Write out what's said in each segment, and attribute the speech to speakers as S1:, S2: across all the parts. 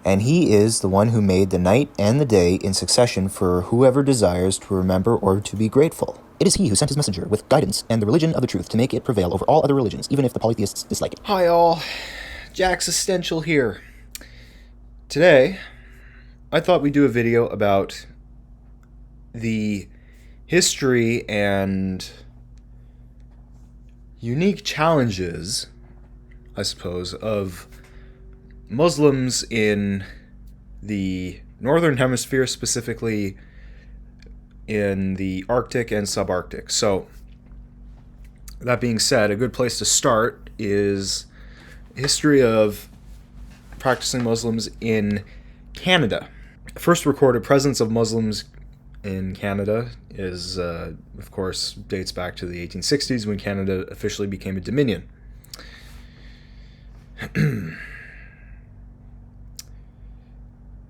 S1: And he is the one who made the night and the day in succession for whoever desires to remember or to be grateful. It is he who sent his messenger with guidance and the religion of the truth to make it prevail over all other religions, even if the polytheists dislike it.
S2: Hi all, Jack Existential here. Today, I thought we'd do a video about the history and unique challenges, I suppose, of Muslims in the Northern Hemisphere, specifically in the Arctic and subarctic. So, that being said, a good place to start is history of practicing Muslims in Canada. First recorded presence of Muslims in Canada is, of course, dates back to the 1860s when Canada officially became a dominion.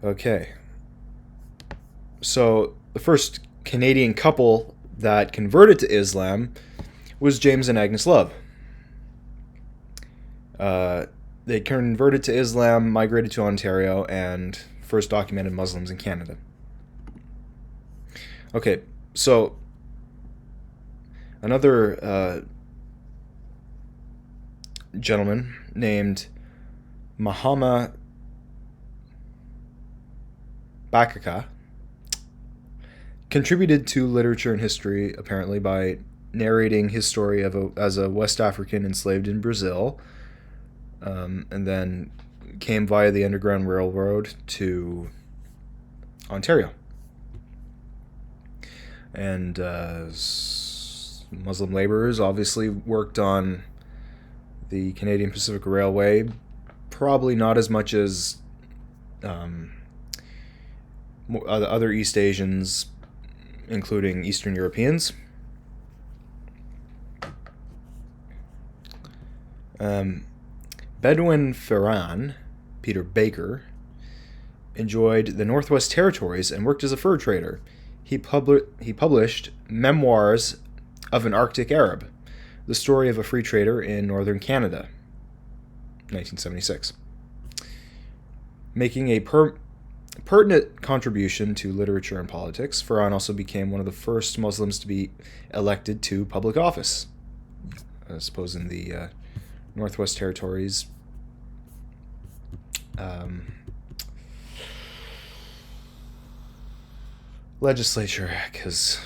S2: Okay. So, the first Canadian couple that converted to Islam was James and Agnes Love. They converted to Islam, migrated to Ontario, and first documented Muslims in Canada. Okay, so another gentleman named Mahama Bakaka contributed to literature and history, apparently, by narrating his story as a West African enslaved in Brazil, and then came via the Underground Railroad to Ontario. And Muslim laborers obviously worked on the Canadian Pacific Railway, probably not as much as other East Asians, including Eastern Europeans. Bedouin Ferran, Peter Baker, enjoyed the Northwest Territories and worked as a fur trader. He published Memoirs of an Arctic Arab, the story of a free trader in northern Canada, 1976. Making a pertinent contribution to literature and politics, Ferran also became one of the first Muslims to be elected to public office. I suppose in the Northwest Territories, legislature, because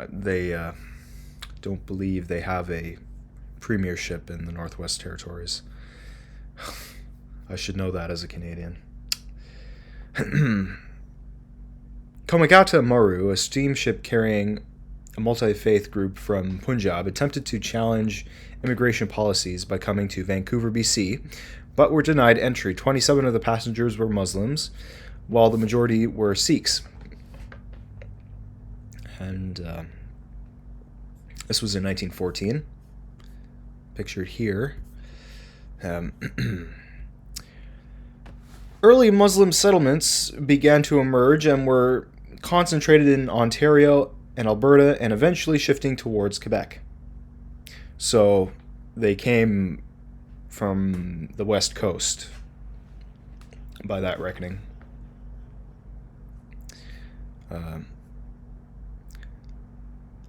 S2: they don't believe they have a premiership in the Northwest Territories. I should know that as a Canadian. Komagata Maru, a steamship carrying a multi-faith group from Punjab, attempted to challenge immigration policies by coming to Vancouver, BC, but were denied entry. 27 of the passengers were Muslims, while the majority were Sikhs. And this was in 1914, pictured here. Early Muslim settlements began to emerge and were concentrated in Ontario and Alberta, and eventually shifting towards Quebec. So they came from the West Coast, by that reckoning.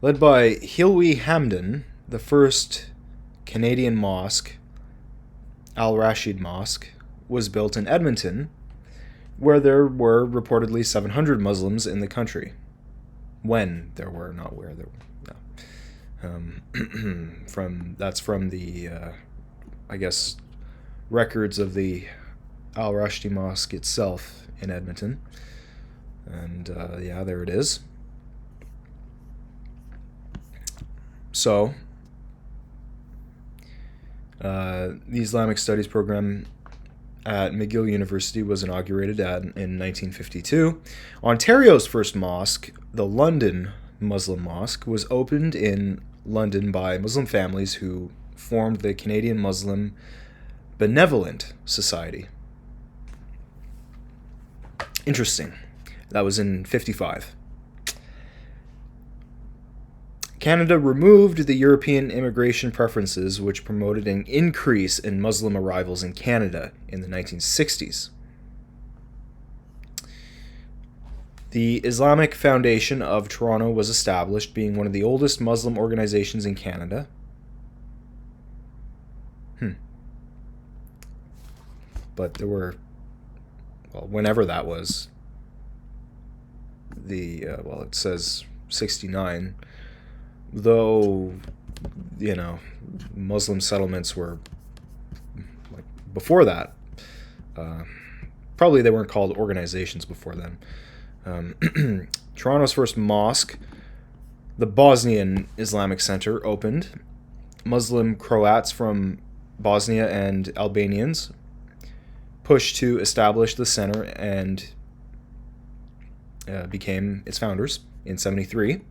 S2: Led by Hilwi Hamdan, the first Canadian mosque, Al Rashid Mosque, was built in Edmonton, where there were reportedly 700 Muslims in the country. When there were, not where there were. That's from the, I guess, records of the Al Rashid Mosque itself in Edmonton. And yeah, there it is. So, the Islamic Studies program at McGill University was inaugurated in 1952. Ontario's first mosque, the London Muslim Mosque, was opened in London by Muslim families who formed the Canadian Muslim Benevolent Society. Interesting. That was in 1955. Canada removed the European immigration preferences, which promoted an increase in Muslim arrivals in Canada in the 1960s. The Islamic Foundation of Toronto was established, being one of the oldest Muslim organizations in Canada. But there were, well, whenever that was, it says 69, though, Muslim settlements were like before that. Probably they weren't called organizations before then. Toronto's first mosque, the Bosnian Islamic Center, opened. Muslim Croats from Bosnia and Albanians pushed to establish the center and became its founders in 73.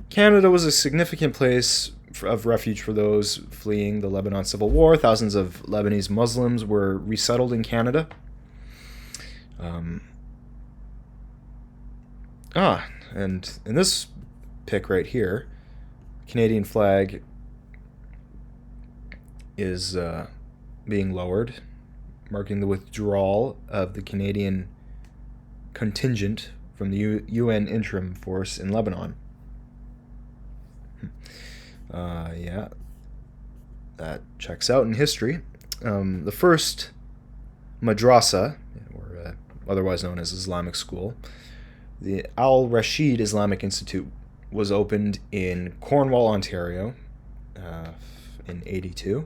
S2: Canada was a significant place of refuge for those fleeing the Lebanon Civil War. Thousands of Lebanese Muslims were resettled in Canada. And in this pic right here, Canadian flag is being lowered, marking the withdrawal of the Canadian contingent from the UN interim force in Lebanon. That checks out in history. The first madrasa, or otherwise known as Islamic school, the Al Rashid Islamic Institute, was opened in Cornwall, Ontario, in 82.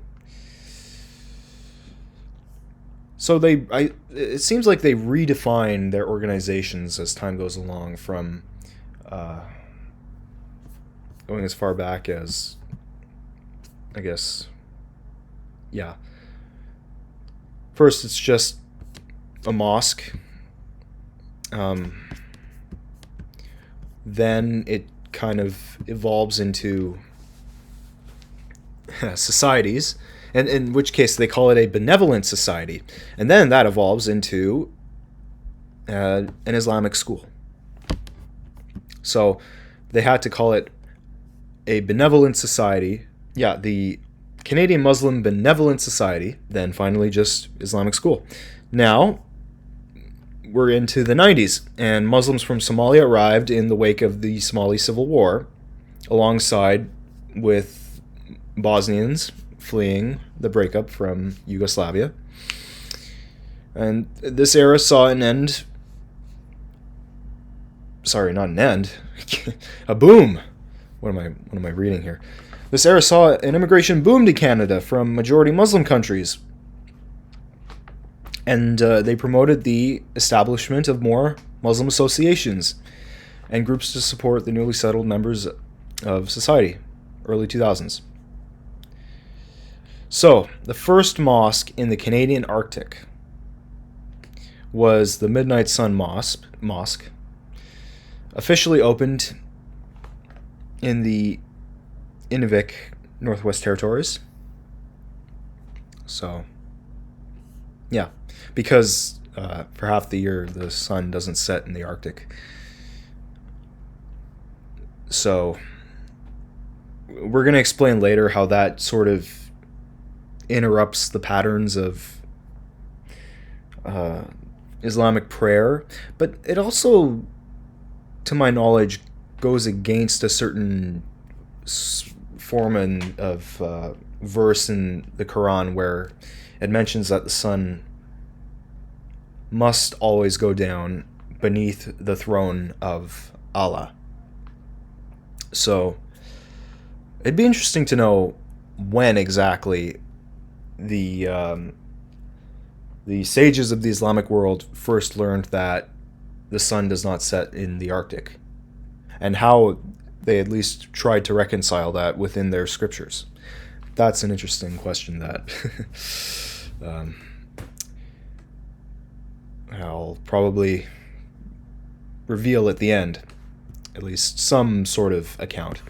S2: So it seems like they redefine their organizations as time goes along, from going as far back as, I guess, first it's just a mosque. Then it kind of evolves into societies, and in which case they call it a benevolent society. And then that evolves into an Islamic school. So they had to call it a benevolent society. Yeah, the Canadian Muslim Benevolent Society, then finally just Islamic school. Now, we're into the 90s, and Muslims from Somalia arrived in the wake of the Somali Civil War, alongside with Bosnians fleeing the breakup from Yugoslavia. And this era saw an end. Sorry, not an end. A boom. What am I reading here? This era saw an immigration boom to Canada from majority Muslim countries. And they promoted the establishment of more Muslim associations and groups to support the newly settled members of society, early 2000s. So, the first mosque in the Canadian Arctic was the Midnight Sun Mosque, officially opened in the Inuvik, Northwest Territories. So, yeah, because for half the year the sun doesn't set in the Arctic. So, we're going to explain later how that sort of interrupts the patterns of Islamic prayer, but it also, to my knowledge, goes against a certain form of verse in the Quran where it mentions that the sun must always go down beneath the throne of Allah. So it'd be interesting to know when exactly the sages of the Islamic world first learned that the sun does not set in the Arctic, and how they at least tried to reconcile that within their scriptures. That's an interesting question that I'll probably reveal at the end, at least some sort of account.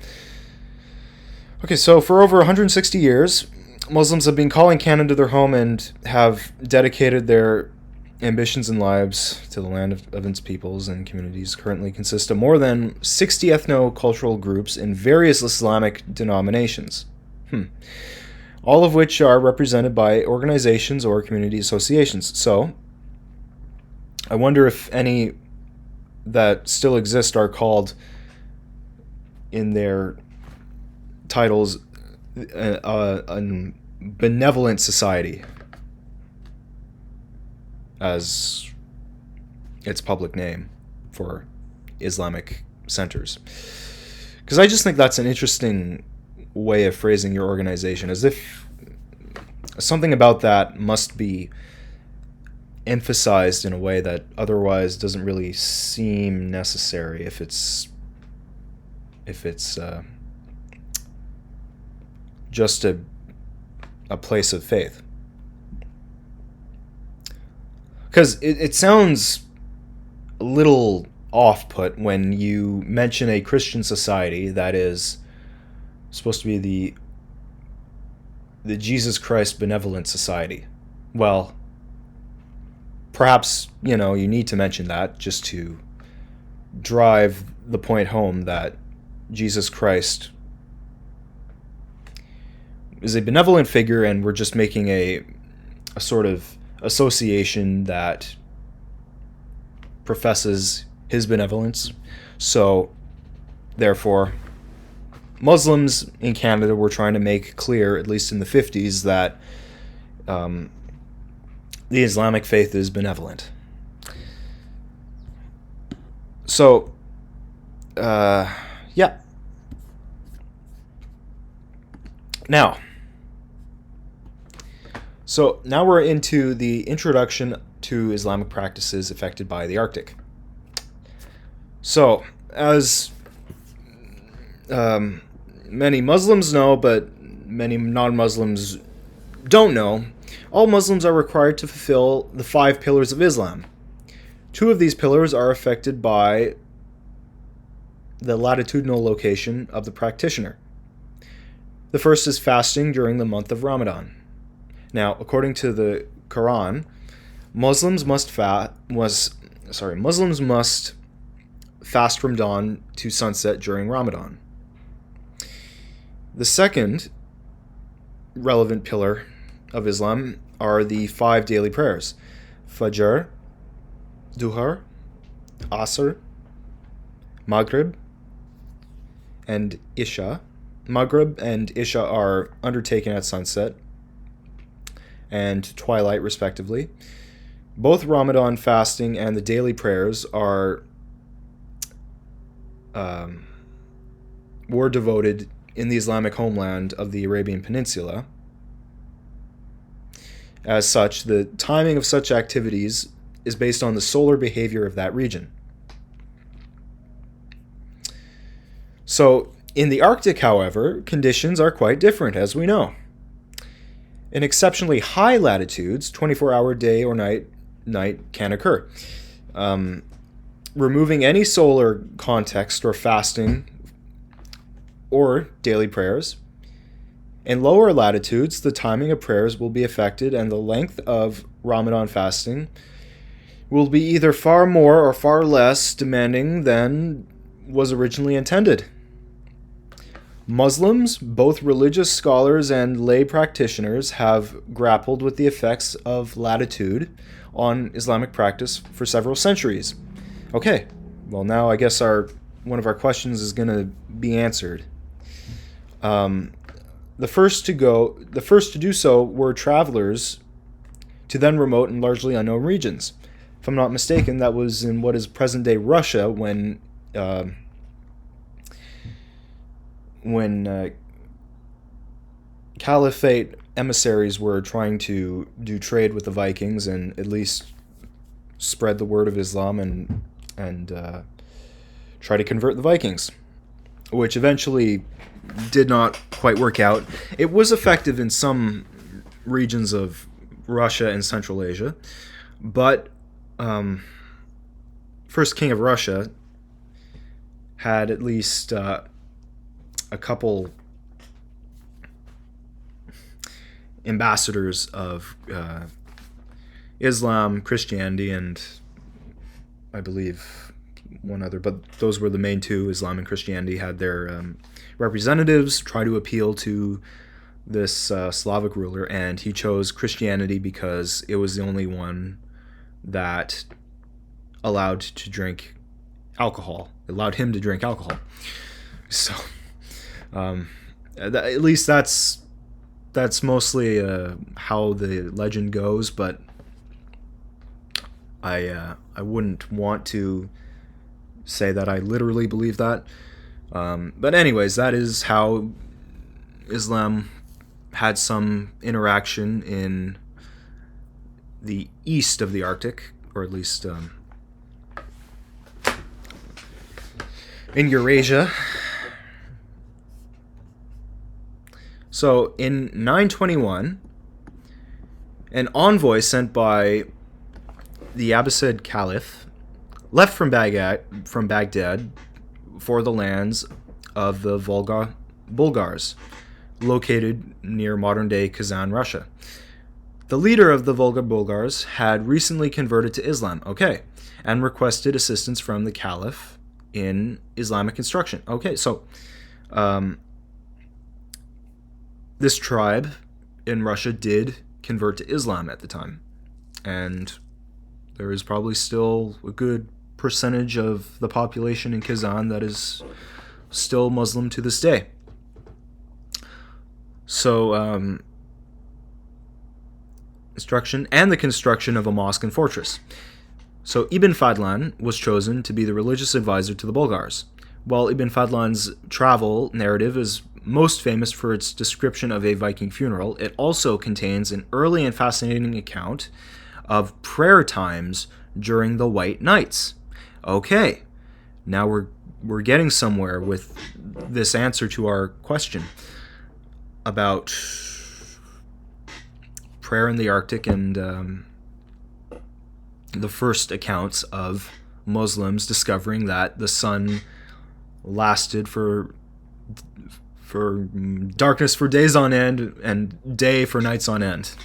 S2: Okay, so for over 160 years, Muslims have been calling Canada their home and have dedicated their ambitions and lives to the land of its peoples and communities. Currently consist of more than 60 ethno-cultural groups in various Islamic denominations, all of which are represented by organizations or community associations. So, I wonder if any that still exist are called, in their titles, a benevolent society, as its public name for Islamic centers. Because I just think that's an interesting way of phrasing your organization, as if something about that must be emphasized in a way that otherwise doesn't really seem necessary if it's just a place of faith. Because it sounds a little off-put when you mention a Christian society that is supposed to be the Jesus Christ Benevolent Society. Well, perhaps, you need to mention that just to drive the point home that Jesus Christ is a benevolent figure, and we're just making a sort of association that professes his benevolence. So, therefore, Muslims in Canada were trying to make clear, at least in the 50s, that the Islamic faith is benevolent. So, yeah. Now we're into the introduction to Islamic practices affected by the Arctic. So, as many Muslims know, but many non-Muslims don't know, all Muslims are required to fulfill the 5 pillars of Islam. 2 of these pillars are affected by the latitudinal location of the practitioner. The first is fasting during the month of Ramadan. Now, according to the Quran, Muslims must fast from dawn to sunset during Ramadan. The second relevant pillar of Islam are the 5 daily prayers: Fajr, Duhur, Asr, Maghrib, and Isha. Maghrib and Isha are undertaken at sunset and twilight, respectively. Both Ramadan fasting and the daily prayers were devoted in the Islamic homeland of the Arabian Peninsula. As such, the timing of such activities is based on the solar behavior of that region. So, in the Arctic, however, conditions are quite different, as we know. In exceptionally high latitudes, 24-hour day or night can occur. Removing any solar context or fasting or daily prayers. In lower latitudes, the timing of prayers will be affected, and the length of Ramadan fasting will be either far more or far less demanding than was originally intended. Muslims, both religious scholars and lay practitioners, have grappled with the effects of latitude on Islamic practice for several centuries. Okay, well now I guess one of our questions is going to be answered. The first to do so were travelers to then remote and largely unknown regions. If I'm not mistaken, that was in what is present-day Russia when Caliphate emissaries were trying to do trade with the Vikings and at least spread the word of Islam and try to convert the Vikings, which eventually did not quite work out. It was effective in some regions of Russia and Central Asia, but first king of Russia had at least a couple ambassadors of Islam, Christianity, and I believe one other, but those were the main 2. Islam and Christianity had their representatives try to appeal to this Slavic ruler, and he chose Christianity because it was the only one that allowed to drink alcohol. It allowed him to drink alcohol. So, at least that's mostly how the legend goes. But I wouldn't want to say that I literally believe that. But anyways, that is how Islam had some interaction in the east of the Arctic, or at least in Eurasia. So in 921, an envoy sent by the Abbasid Caliph left from Baghdad for the lands of the Volga Bulgars, located near modern-day Kazan, Russia. The leader of the Volga Bulgars had recently converted to Islam, and requested assistance from the Caliph in Islamic instruction. So this tribe in Russia did convert to Islam at the time, and there is probably still a good percentage of the population in Kazan that is still Muslim to this day. So, instruction and the construction of a mosque and fortress. So Ibn Fadlan was chosen to be the religious advisor to the Bulgars. While Ibn Fadlan's travel narrative is most famous for its description of a Viking funeral, it also contains an early and fascinating account of prayer times during the White Nights. Now we're getting somewhere with this answer to our question about prayer in the Arctic and the first accounts of Muslims discovering that the sun lasted for darkness for days on end and day for nights on end.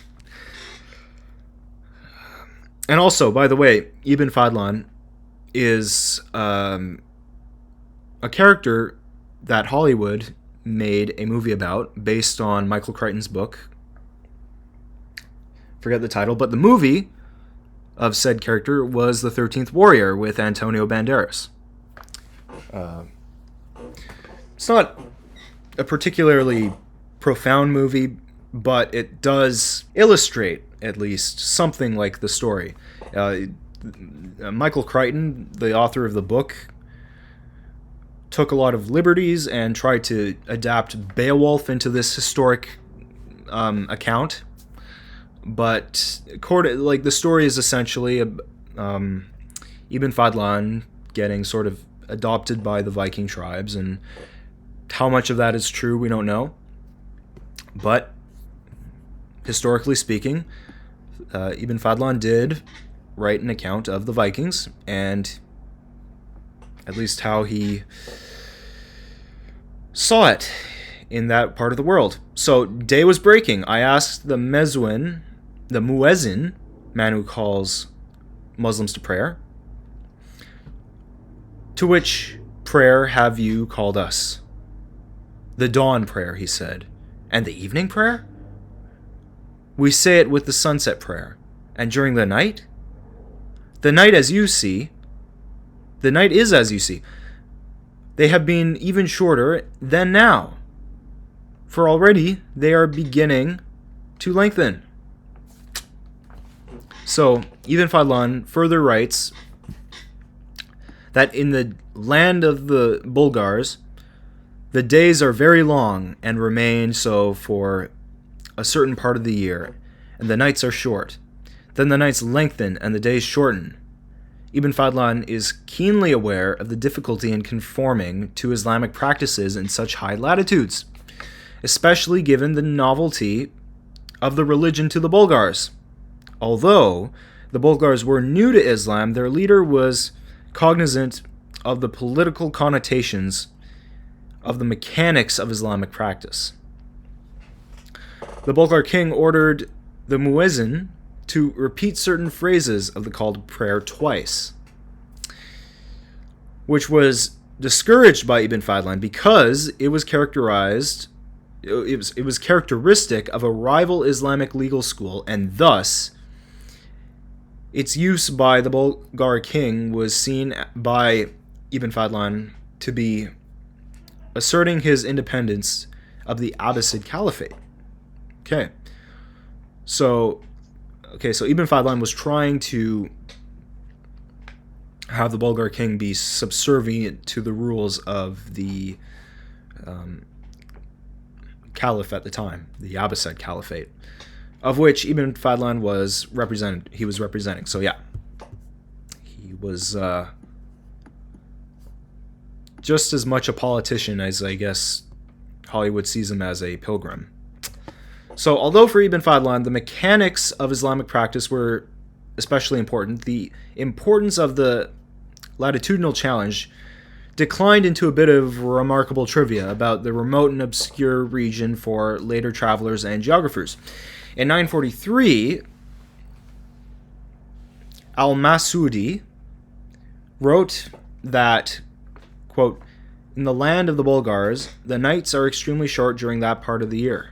S2: And also, by the way, Ibn Fadlan is a character that Hollywood made a movie about based on Michael Crichton's book. Forget the title, but the movie of said character was The 13th Warrior with Antonio Banderas. It's not a particularly profound movie, but it does illustrate at least something like the story. Michael Crichton, the author of the book, took a lot of liberties and tried to adapt Beowulf into this historic account. But the story is essentially Ibn Fadlan getting sort of adopted by the Viking tribes, and how much of that is true, we don't know. But historically speaking, Ibn Fadlan did write an account of the Vikings, and at least how he saw it in that part of the world. So day was breaking. I asked the muezzin, man who calls Muslims to prayer, to which prayer have you called us? The dawn prayer, he said. And the evening prayer? We say it with the sunset prayer. And during the night? The night as you see. The night is as you see. They have been even shorter than now, for already they are beginning to lengthen. So, Ibn Fadlan further writes that in the land of the Bulgars, the days are very long and remain so for a certain part of the year, and the nights are short. Then the nights lengthen and the days shorten. Ibn Fadlan is keenly aware of the difficulty in conforming to Islamic practices in such high latitudes, especially given the novelty of the religion to the Bulgars. Although the Bulgars were new to Islam, their leader was cognizant of the political connotations of the mechanics of Islamic practice. The Bulgar king ordered the muezzin to repeat certain phrases of the call to prayer twice, which was discouraged by Ibn Fadlan because it was characteristic of a rival Islamic legal school, and thus its use by the Bulgar king was seen by Ibn Fadlan to be asserting his independence of the Abbasid Caliphate. Okay. So Ibn Fadlan was trying to have the Bulgar king be subservient to the rules of the caliph at the time, the Abbasid Caliphate, of which Ibn Fadlan was representing. So yeah, he was just as much a politician as, I guess, Hollywood sees him as a pilgrim. So although for Ibn Fadlan the mechanics of Islamic practice were especially important, the importance of the latitudinal challenge declined into a bit of remarkable trivia about the remote and obscure region for later travelers and geographers. In 943, Al-Masudi wrote that, quote, "In the land of the Bulgars, the nights are extremely short during that part of the year.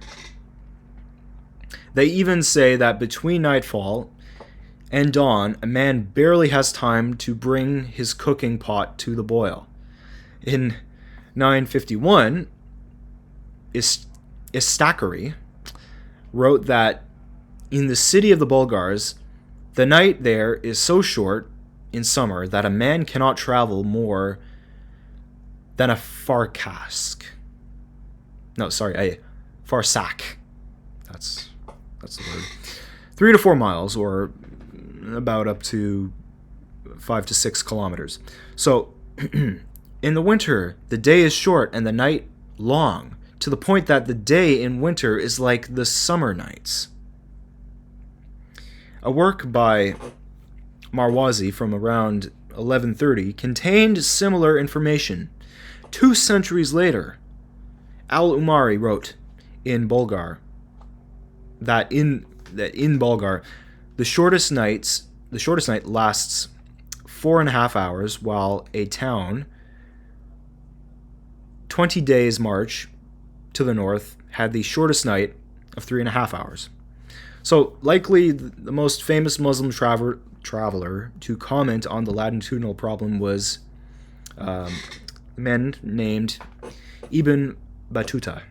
S2: They even say that between nightfall and dawn, a man barely has time to bring his cooking pot to the boil." In 951, Istakari wrote that in the city of the Bulgars, the night there is so short in summer that a man cannot travel more than a farsac. A farsac. That's the word. 3 to 4 miles, or about up to 5 to 6 kilometers. So, in the winter, the day is short and the night long, to the point that the day in winter is like the summer nights. A work by Marwazi from around 1130 contained similar information. 2 centuries later, Al-Umari wrote in Bulgar that in Bulgar, the shortest night lasts 4.5 hours, while a town 20 days march to the north had the shortest night of 3.5 hours. So likely the most famous Muslim traveler to comment on the latitudinal problem was a man named Ibn Battuta,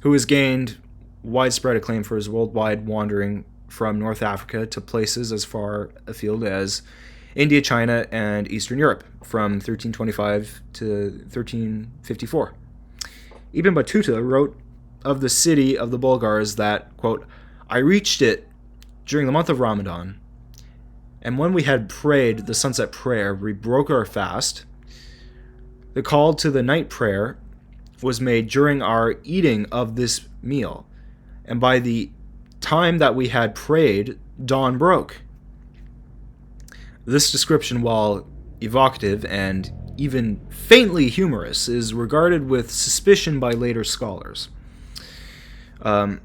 S2: who has gained widespread acclaim for his worldwide wandering from North Africa to places as far afield as India, China, and Eastern Europe from 1325 to 1354. Ibn Battuta wrote of the city of the Bulgars that, quote, "I reached it during the month of Ramadan, and when we had prayed the sunset prayer, we broke our fast. The call to the night prayer was made during our eating of this meal, and by the time that we had prayed, dawn broke." This description, while evocative and even faintly humorous, is regarded with suspicion by later scholars. Tim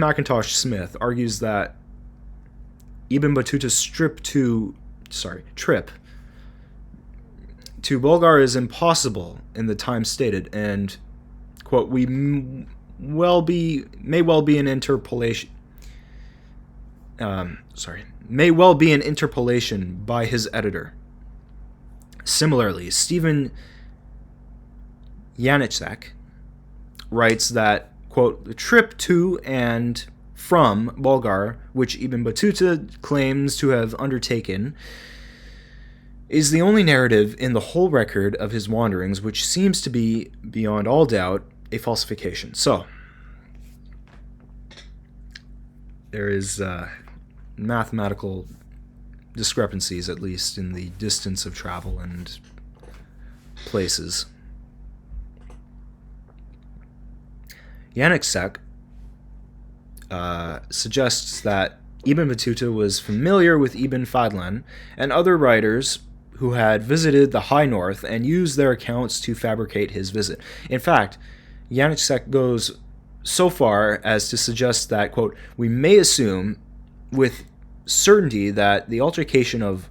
S2: McIntosh Smith argues that Ibn Battuta's trip to Bulgar is impossible in the time stated, and, quote, may well be an interpolation by his editor. Similarly, Stephen Janicek writes that, quote, "The trip to and from Bulgar, which Ibn Battuta claims to have undertaken, is the only narrative in the whole record of his wanderings which seems to be, beyond all doubt, a falsification." So, there is mathematical discrepancies, at least, in the distance of travel and places. Janicek suggests that Ibn Battuta was familiar with Ibn Fadlan and other writers who had visited the High North and used their accounts to fabricate his visit. In fact, Janicek goes so far as to suggest that, quote, "We may assume with certainty that the altercation of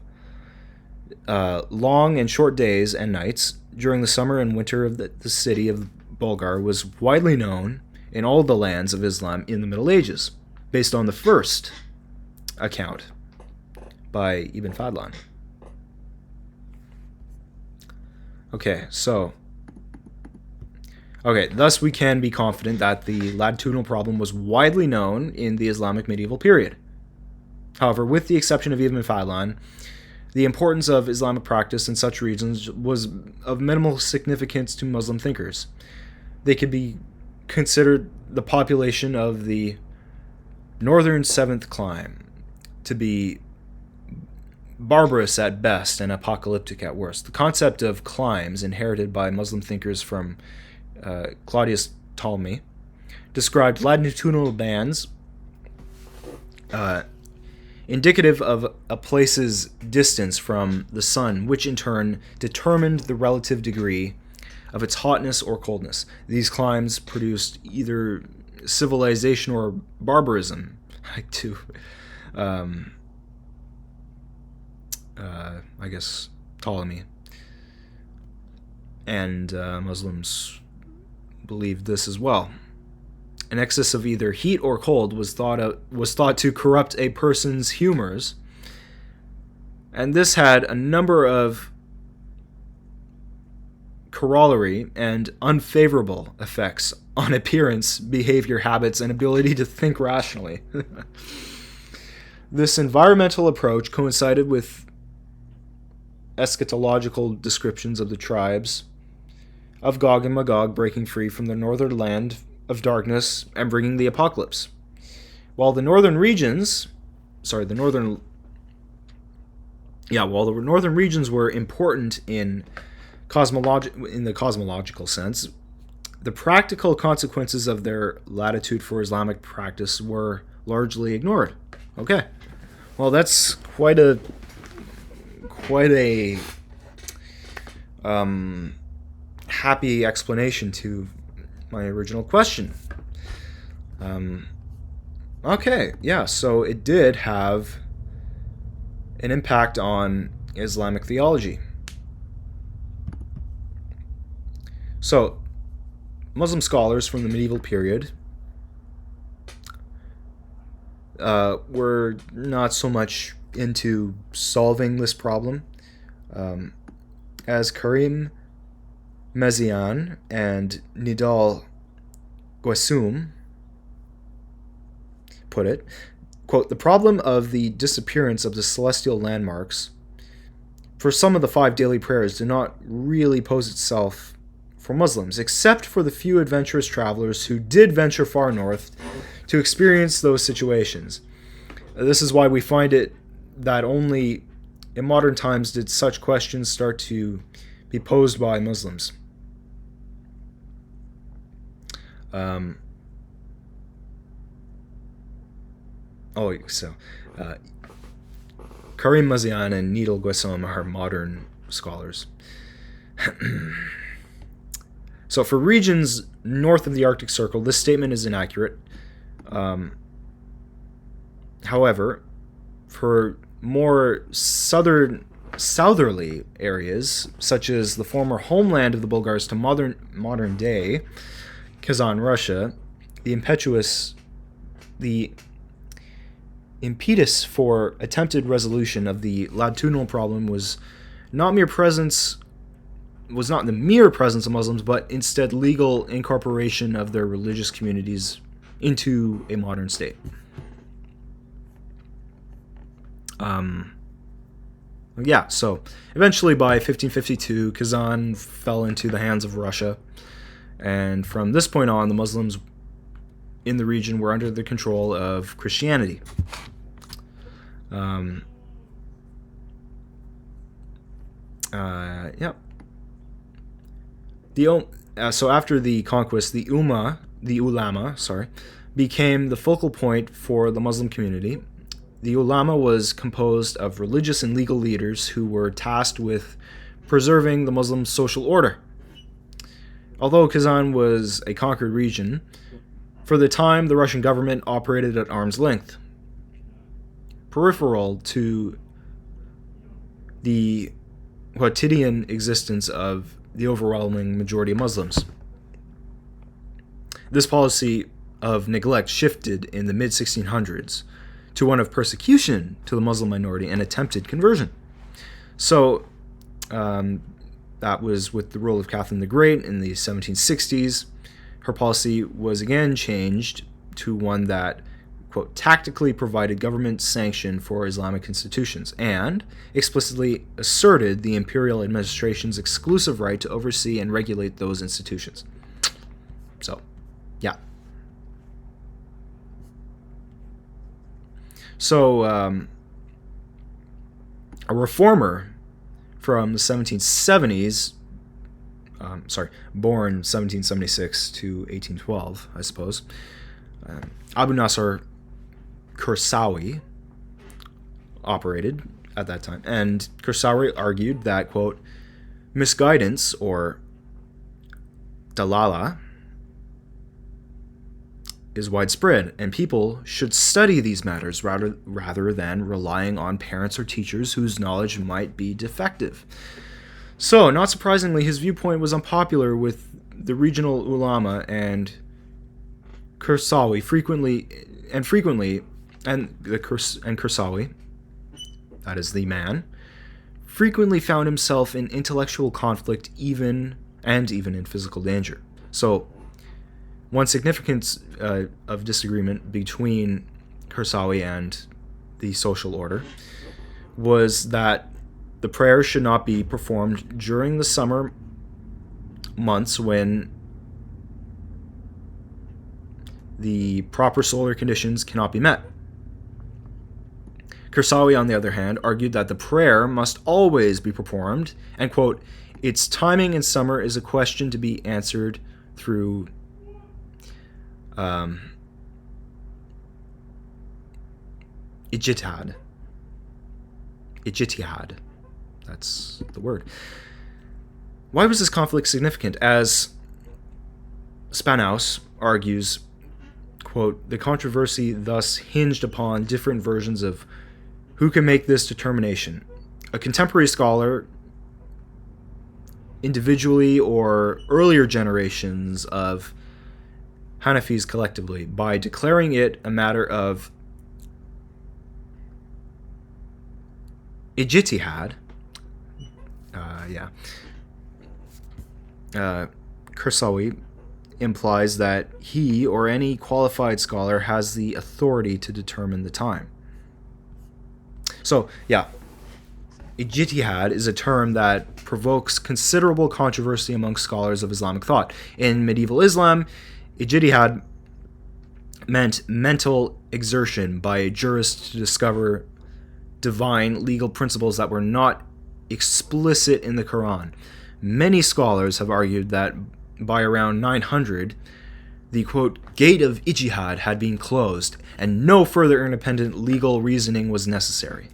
S2: long and short days and nights during the summer and winter of the city of Bulgar was widely known in all the lands of Islam in the Middle Ages, based on the first account by Ibn Fadlan." Okay, so... Okay, thus we can be confident that the latitudinal problem was widely known in the Islamic medieval period. However, with the exception of Ibn Fadlan, the importance of Islamic practice in such regions was of minimal significance to Muslim thinkers. They could be considered the population of the northern seventh clime to be barbarous at best and apocalyptic at worst. The concept of climes, inherited by Muslim thinkers from Claudius Ptolemy, described latitudinal bands indicative of a place's distance from the sun, which in turn determined the relative degree of its hotness or coldness. These climes produced either civilization or barbarism, to, I guess, Ptolemy. And Muslims believed this as well. An excess of either heat or cold was thought to corrupt a person's humors, and this had a number of corollary and unfavorable effects on appearance, behavior, habits, and ability to think rationally. This environmental approach coincided with eschatological descriptions of the tribes of Gog and Magog breaking free from the northern land of darkness and bringing the apocalypse. While the northern regions were important in the cosmological sense, the practical consequences of their latitude for Islamic practice were largely ignored. Okay, well, that's quite a happy explanation to my original question. Okay, yeah, so it did have an impact on Islamic theology. So, Muslim scholars from the medieval period were not so much into solving this problem, as Karim Mezian and Nidal Guessoum put it, quote, "The problem of the disappearance of the celestial landmarks for some of the 5 daily prayers did not really pose itself for Muslims, except for the few adventurous travelers who did venture far north to experience those situations. This is why we find it that only in modern times did such questions start to be posed by Muslims." Karim Mazian and Nidal Guessoum are modern scholars. So for regions north of the Arctic Circle, this statement is inaccurate. However, for more southerly areas, such as the former homeland of the Bulgars to modern day Kazan, Russia, the impetus for attempted resolution of the latitudinal problem was not the mere presence of Muslims, but instead legal incorporation of their religious communities into a modern state. So eventually by 1552, Kazan fell into the hands of Russia, and from this point on, the Muslims in the region were under the control of Christianity. So after the conquest, the ulama, became the focal point for the Muslim community. The ulama was composed of religious and legal leaders who were tasked with preserving the Muslim social order. Although Kazan was a conquered region, for the time the Russian government operated at arm's length, peripheral to the quotidian existence of the overwhelming majority of Muslims. This policy of neglect shifted in the mid-1600s to one of persecution to the Muslim minority and attempted conversion. So, That was with the rule of Catherine the Great in the 1760s. Her policy was again changed to one that, quote, tactically provided government sanction for Islamic institutions and explicitly asserted the imperial administration's exclusive right to oversee and regulate those institutions. So, yeah. So, a reformer from the 1770s, born 1776 to 1812, I suppose, Abu Nasr Kursawi operated at that time. And Kursawi argued that, quote, misguidance, or dalala, is widespread, and people should study these matters rather than relying on parents or teachers whose knowledge might be defective. So, not surprisingly, his viewpoint was unpopular with the regional ulama, and Kursawi Kursawi, that is the man, frequently found himself in intellectual conflict, even in physical danger. So, one significance of disagreement between Kursawi and the social order was that the prayer should not be performed during the summer months when the proper solar conditions cannot be met. Kursawi, on the other hand, argued that the prayer must always be performed, and, quote, its timing in summer is a question to be answered through ijtihad. That's the word. Why was this conflict significant? As Spanaus argues, quote, the controversy thus hinged upon different versions of who can make this determination. A contemporary scholar, individually, or earlier generations of Hanafis collectively, by declaring it a matter of ijtihad. Kursawi implies that he or any qualified scholar has the authority to determine the time. So, yeah, ijtihad is a term that provokes considerable controversy among scholars of Islamic thought. In medieval Islam, ijtihad meant mental exertion by a jurist to discover divine legal principles that were not explicit in the Quran. Many scholars have argued that by around 900, the, quote, gate of ijtihad had been closed, and no further independent legal reasoning was necessary.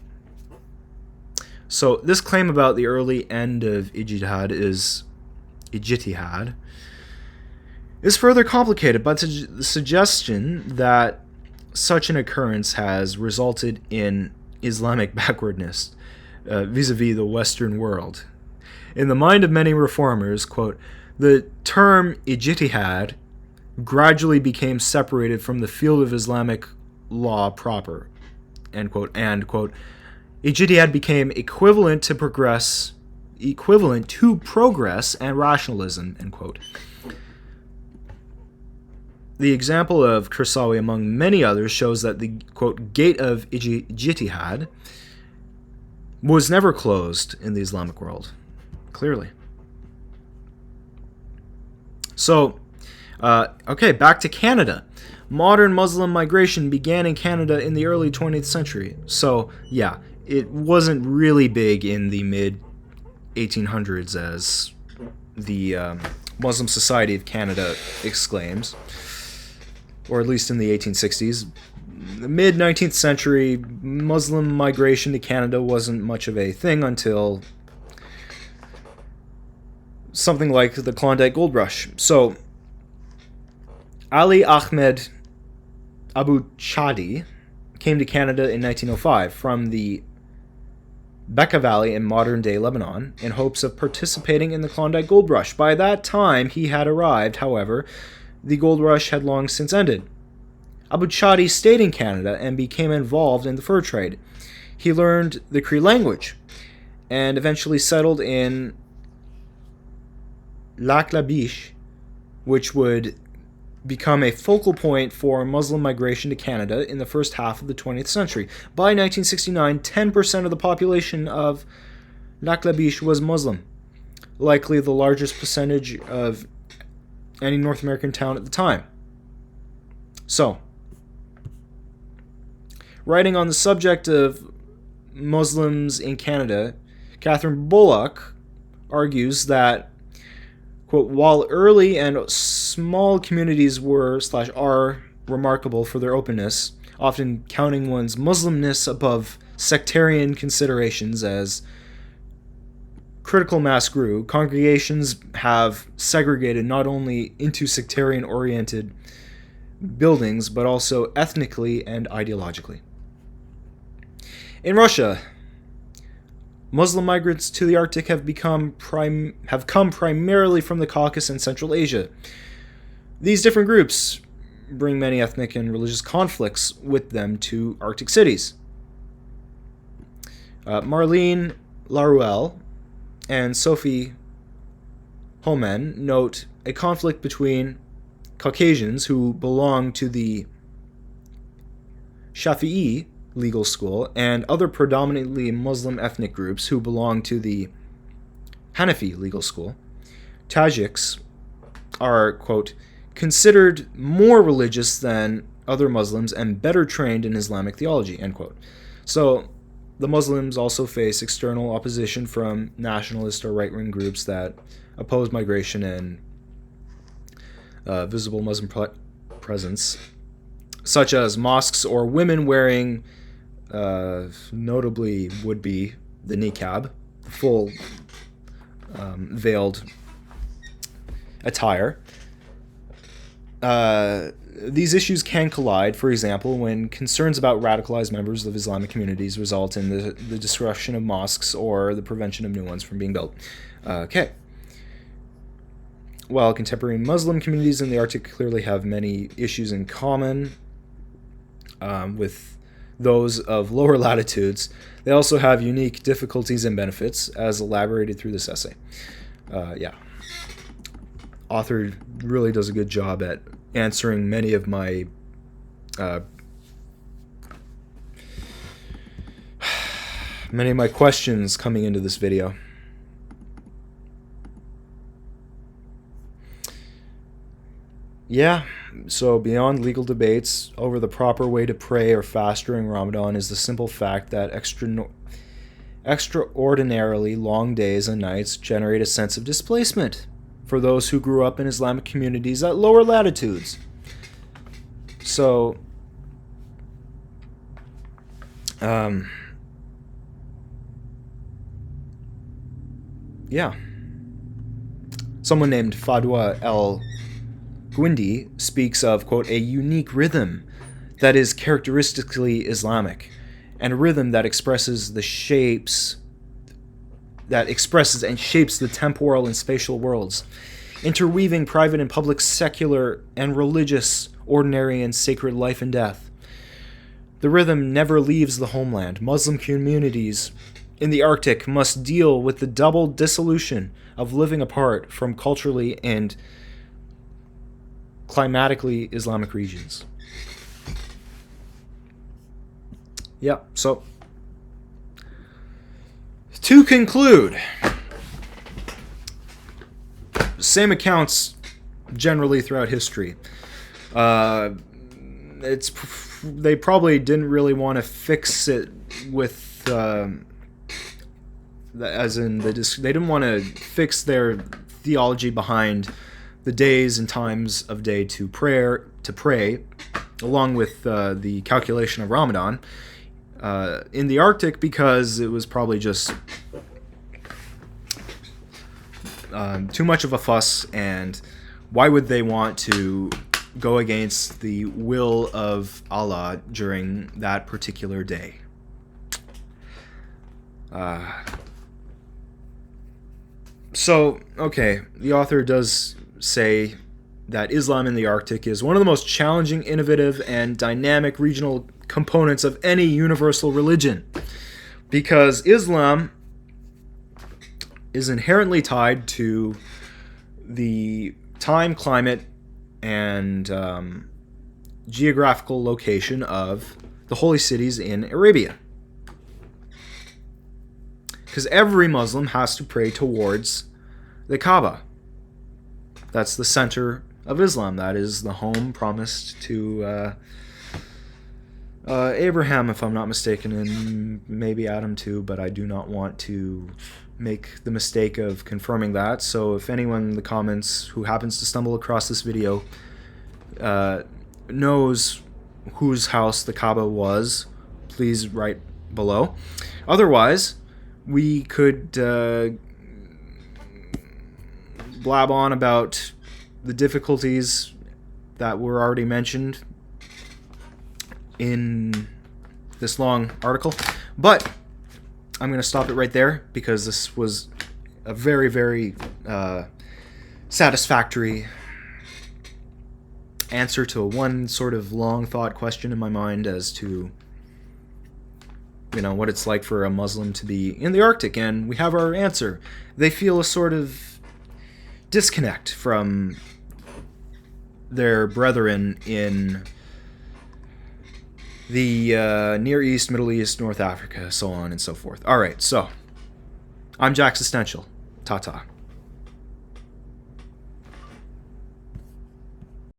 S2: So this claim about the early end of ijtihad is further complicated by the suggestion that such an occurrence has resulted in Islamic backwardness vis-a-vis the Western world. In the mind of many reformers, quote, the term ijtihad gradually became separated from the field of Islamic law proper, end quote, and, quote, ijtihad became equivalent to progress and rationalism, end quote. The example of Kursawi, among many others, shows that the, quote, gate of ijtihad was never closed in the Islamic world, clearly. So, back to Canada. Modern Muslim migration began in Canada in the early 20th century. So, yeah, it wasn't really big in the mid-1800s, as the Muslim Society of Canada exclaims, or at least in the 1860s. The mid-19th century, Muslim migration to Canada wasn't much of a thing until something like the Klondike Gold Rush. So, Ali Ahmed Abu Chadi came to Canada in 1905 from the Bekaa Valley in modern-day Lebanon in hopes of participating in the Klondike Gold Rush. By that time he had arrived, however, the gold rush had long since ended. Abu Chadi stayed in Canada and became involved in the fur trade. He learned the Cree language and eventually settled in Lac La Biche, which would become a focal point for Muslim migration to Canada in the first half of the 20th century. By 1969, 10% of the population of Lac La Biche was Muslim, likely the largest percentage of any North American town at the time. So, writing on the subject of Muslims in Canada, Catherine Bullock argues that, quote, while early and small communities are remarkable for their openness, often counting one's Muslimness above sectarian considerations as critical mass grew, congregations have segregated not only into sectarian-oriented buildings, but also ethnically and ideologically. In Russia, Muslim migrants to the Arctic have come primarily from the Caucasus and Central Asia. These different groups bring many ethnic and religious conflicts with them to Arctic cities. Marlene Laruelle and Sophie Homan note a conflict between Caucasians who belong to the Shafi'i legal school and other predominantly Muslim ethnic groups who belong to the Hanafi legal school. Tajiks are, quote, considered more religious than other Muslims and better trained in Islamic theology, end quote. So the Muslims also face external opposition from nationalist or right-wing groups that oppose migration and visible Muslim presence, such as mosques or women wearing, notably would be the niqab, full veiled attire. These issues can collide, for example, when concerns about radicalized members of Islamic communities result in the destruction of mosques or the prevention of new ones from being built. Okay. While contemporary Muslim communities in the Arctic clearly have many issues in common with those of lower latitudes, they also have unique difficulties and benefits, as elaborated through this essay. Author really does a good job at answering many of my questions coming into this video. Yeah, so beyond legal debates over the proper way to pray or fast during Ramadan is the simple fact that extraordinarily long days and nights generate a sense of displacement for those who grew up in Islamic communities at lower latitudes. So, someone named Fadwa El Gwindi speaks of, quote, a unique rhythm that is characteristically Islamic, and a rhythm that expresses and shapes the temporal and spatial worlds, interweaving private and public, secular and religious, ordinary and sacred life and death. The rhythm never leaves the homeland. Muslim communities in the Arctic must deal with the double dissolution of living apart from culturally and climatically Islamic regions. Yeah, so to conclude, same accounts generally throughout history. They probably didn't really want to fix it with, they didn't want to fix their theology behind the days and times of day to pray, along with the calculation of Ramadan in the Arctic, because it was probably just too much of a fuss, and why would they want to go against the will of Allah during that particular day? The author does say that Islam in the Arctic is one of the most challenging, innovative, and dynamic regional components of any universal religion, because Islam is inherently tied to the time, climate, and geographical location of the holy cities in Arabia. Because every Muslim has to pray towards the Kaaba. That's the center of Islam. That is the home promised to Abraham, if I'm not mistaken, and maybe Adam too, but I do not want to make the mistake of confirming that. So if anyone in the comments who happens to stumble across this video knows whose house the Kaaba was, please write below. Otherwise, we could blab on about the difficulties that were already mentioned in this long article, but I'm going to stop it right there because this was a very, very satisfactory answer to one sort of long thought question in my mind as to, you know, what it's like for a Muslim to be in the Arctic, and we have our answer. They feel a sort of disconnect from their brethren in the Near East, Middle East, North Africa, so on and so forth. All right, so I'm Jack Existential. Ta-ta.